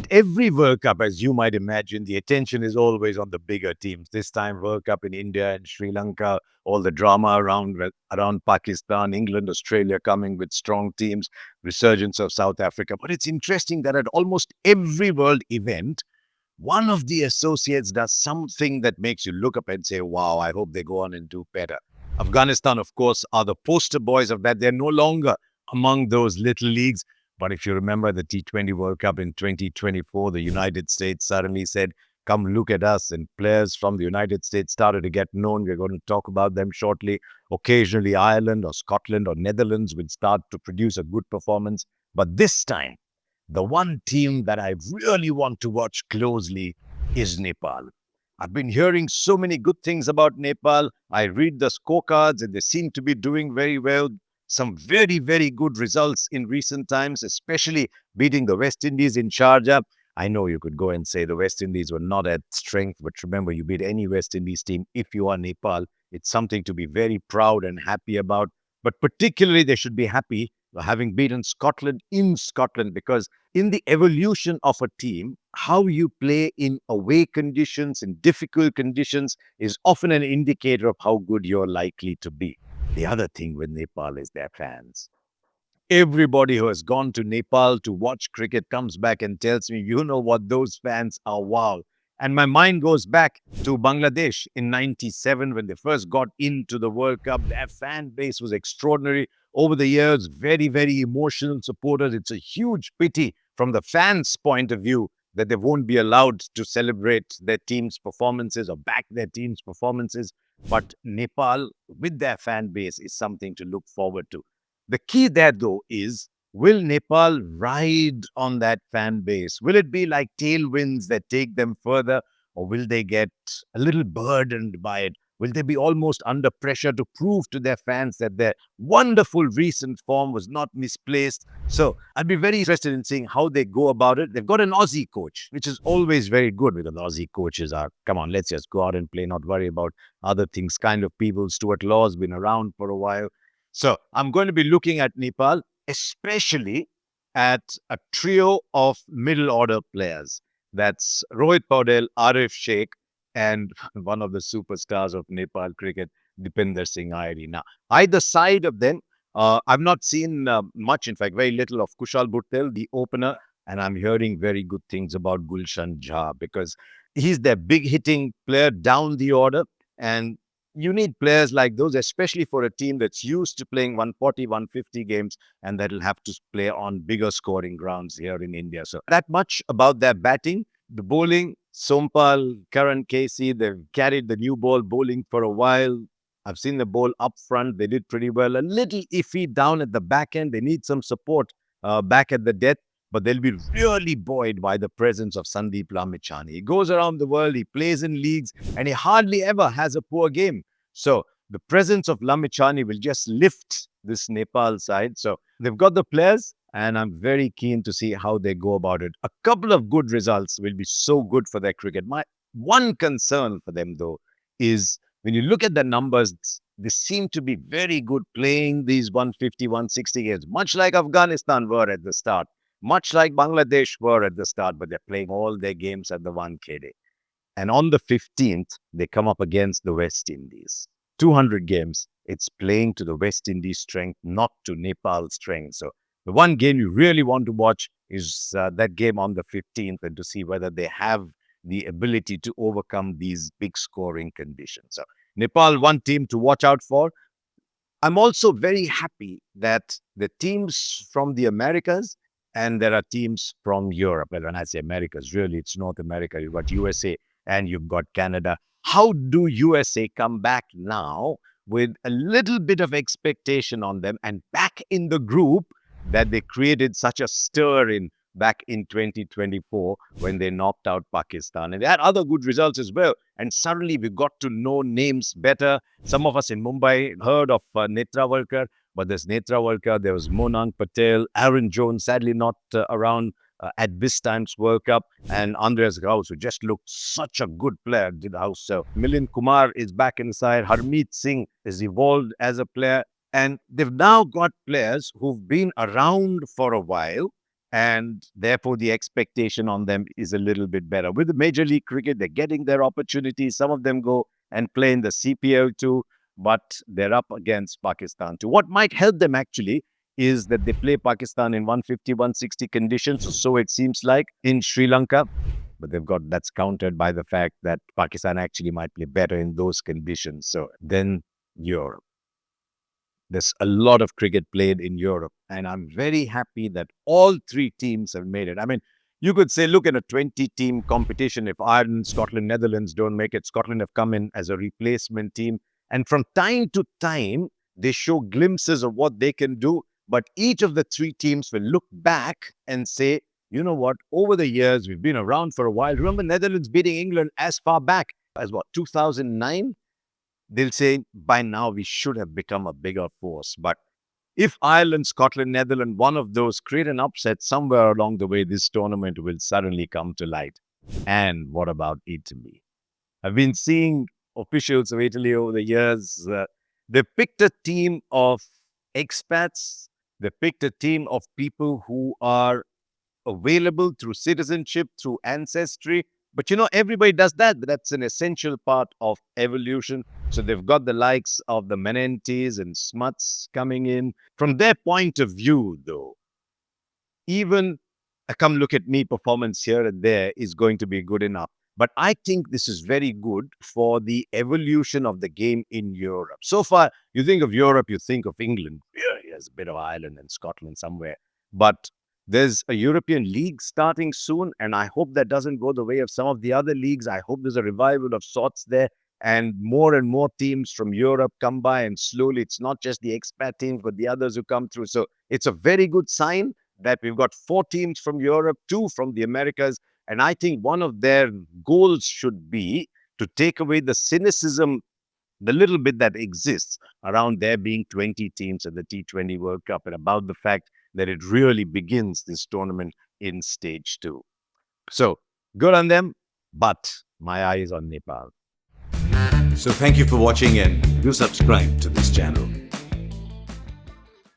At every World Cup, as you might imagine, the attention is always on the bigger teams. This time, World Cup in India and Sri Lanka, all the drama around Pakistan, England, Australia coming with strong teams, resurgence of South Africa. But it's interesting that at almost every world event, one of the associates does something that makes you look up and say, wow, I hope they go on and do better. Afghanistan, of course, are the poster boys of that. They're no longer among those little leagues. But if you remember the T20 World Cup in 2024, the United States suddenly said, come look at us. And players from the United States started to get known. We're going to talk about them shortly. Occasionally, Ireland or Scotland or Netherlands will start to produce a good performance. But this time, the one team that I really want to watch closely is Nepal. I've been hearing so many good things about Nepal. I read the scorecards and they seem to be doing very well. Some very, very good results in recent times, especially beating the West Indies in Sharjah. I know you could go and say the West Indies were not at strength, but remember, you beat any West Indies team if you are Nepal. It's something to be very proud and happy about. But particularly, they should be happy for having beaten Scotland in Scotland, because in the evolution of a team, how you play in away conditions, in difficult conditions, is often an indicator of how good you're likely to be. The other thing with Nepal is their fans. Everybody who has gone to Nepal to watch cricket comes back and tells me, you know what, those fans are wow. And my mind goes back to Bangladesh in 97 when they first got into the World Cup. Their fan base was extraordinary. Over the years, very, very emotional supporters. It's a huge pity from the fans' point of view that they won't be allowed to celebrate their team's performances or back their team's performances. But Nepal, with their fan base, is something to look forward to. The key there, though, is will Nepal ride on that fan base? Will it be like tailwinds that take them further, or will they get a little burdened by it? Will they be almost under pressure to prove to their fans that their wonderful recent form was not misplaced? So I'd be very interested in seeing how they go about it. They've got an Aussie coach, which is always very good because Aussie coaches are, come on, let's just go out and play, not worry about other things kind of people. Stuart Law's been around for a while. So I'm going to be looking at Nepal, especially at a trio of middle order players. That's Rohit Paudel, Arif Sheikh, and one of the superstars of Nepal cricket, Dipinder Singh Airi. Now, either side of them, I've not seen much, in fact, very little of Kushal Bhuttel, the opener, and I'm hearing very good things about Gulshan Jha because he's their big hitting player down the order. And you need players like those, especially for a team that's used to playing 140, 150 games and that'll have to play on bigger scoring grounds here in India. So that much about their batting. The bowling, Sompal, Karan Casey, they've carried the new ball bowling for a while. I've seen the bowl up front. They did pretty well. A little iffy down at the back end. They need some support back at the death, but they'll be really buoyed by the presence of Sandeep Lamichhane. He goes around the world, he plays in leagues, and he hardly ever has a poor game. So the presence of Lamichhane will just lift this Nepal side. So they've got the players, and I'm very keen to see how they go about it. A couple of good results will be so good for their cricket. My one concern for them, though, is when you look at the numbers, they seem to be very good playing these 150, 160 games, much like Afghanistan were at the start, much like Bangladesh were at the start, but they're playing all their games at the 1KD. And on the 15th, they come up against the West Indies. 200 games. It's playing to the West Indies strength, not to Nepal's strength. So the one game you really want to watch is that game on the 15th and to see whether they have the ability to overcome these big scoring conditions. So Nepal, one team to watch out for. I'm also very happy that the teams from the Americas and there are teams from Europe. Well, when I say Americas, really it's North America. You've got USA and you've got Canada. How do USA come back now with a little bit of expectation on them and back in the group that they created such a stir in back in 2024 when they knocked out Pakistan? And they had other good results as well. And suddenly we got to know names better. Some of us in Mumbai heard of Netrawalkar, but there's Netrawalkar, there was Monang Patel, Aaron Jones, sadly not around at this time's World Cup, and Andreas Gauss, who just looked such a good player, did house. So Milind Kumar is back inside. Harmeet Singh has evolved as a player. And they've now got players who've been around for a while And therefore, the expectation on them is a little bit better. With the Major League Cricket, they're getting their opportunities. Some of them go and play in the CPL too, but they're up against Pakistan too. What might help them actually is that they play Pakistan in 150, 160 conditions, or so it seems like, in Sri Lanka. But they've got that's countered by the fact that Pakistan actually might play better in those conditions. So then Europe. There's a lot of cricket played in Europe, and I'm very happy that all three teams have made it. I mean, you could say, look at a 20-team competition. If Ireland, Scotland, Netherlands don't make it, Scotland have come in as a replacement team. And from time to time, they show glimpses of what they can do. But each of the three teams will look back and say, you know what, over the years, we've been around for a while. Remember Netherlands beating England as far back as what, 2009? They'll say by now we should have become a bigger force. But if Ireland, Scotland, Netherlands, one of those create an upset somewhere along the way, this tournament will suddenly come to light. And what about Italy? I've been seeing officials of Italy over the years. They picked a team of expats. They picked a team of people who are available through citizenship, through ancestry. But everybody does that. That's an essential part of evolution. So they've got the likes of the Menentis and Smuts coming in. From their point of view, though, even a come look at me performance here and there is going to be good enough. But I think this is very good for the evolution of the game in Europe. So far, you think of Europe, you think of England. Yeah, there's a bit of Ireland and Scotland somewhere. But there's a European league starting soon, and I hope that doesn't go the way of some of the other leagues. I hope there's a revival of sorts there, and more teams from Europe come by, and slowly it's not just the expat teams, but the others who come through. So it's a very good sign that we've got 4 teams from Europe, 2 from the Americas, and I think one of their goals should be to take away the cynicism, the little bit that exists around there being 20 teams at the T20 World Cup, and about the fact that it really begins this tournament in stage 2. So good on them, but my eye is on Nepal. So thank you for watching and do subscribe to this channel.